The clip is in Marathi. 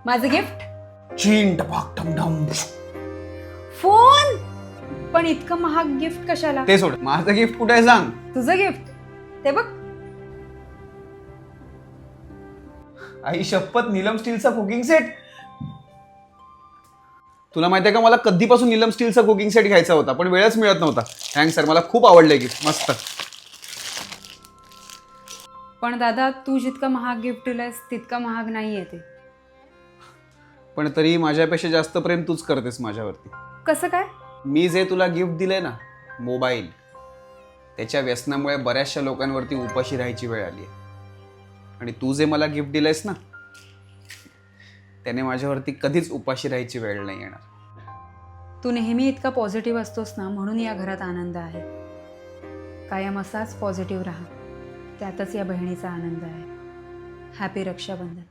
माझं गिफ्ट चीन टपाक ठमढम. फोन. पण इतकं महाग गिफ्ट कशाला? ते सोड, माझं गिफ्ट कुठे आहे सांग. तुझं गिफ्ट ते बघ. आई शपथ, नीलम स्टीलचा कुकिंग सेट. तुला माहितीये का, मला कधीपासून नीलम स्टीलचा कुकिंग सेट घ्यायचा होता, पण वेळच मिळत नव्हता. थँक्स सर, मला खूप आवडलंय गिफ्ट, मस्त. पण दादा, तू जितकं महाग गिफ्ट दिलंयस तितकं महाग नाहीये ते. पण तरी माझ्यापेक्षा जास्त प्रेम तूच करतेस माझ्यावरती. कसं काय? मी जे तुला गिफ्ट दिलंय ना, मोबाईल, त्याच्या व्यसनामुळे बऱ्याचशा लोकांवरती उपाशी राहायची वेळ आली आहे. आणि तू जे मला गिफ्ट दिलंयस ना, त्याने माझ्यावरती कधीच उपाशी राहायची वेळ नाही येणार. तू नेहमी इतका पॉझिटिव्ह असतोस ना, म्हणून या घरात आनंद आहे. कायम असाच पॉझिटिव्ह राहा, त्यातच या बहिणीचा आनंद आहे. हॅपी रक्षाबंधन.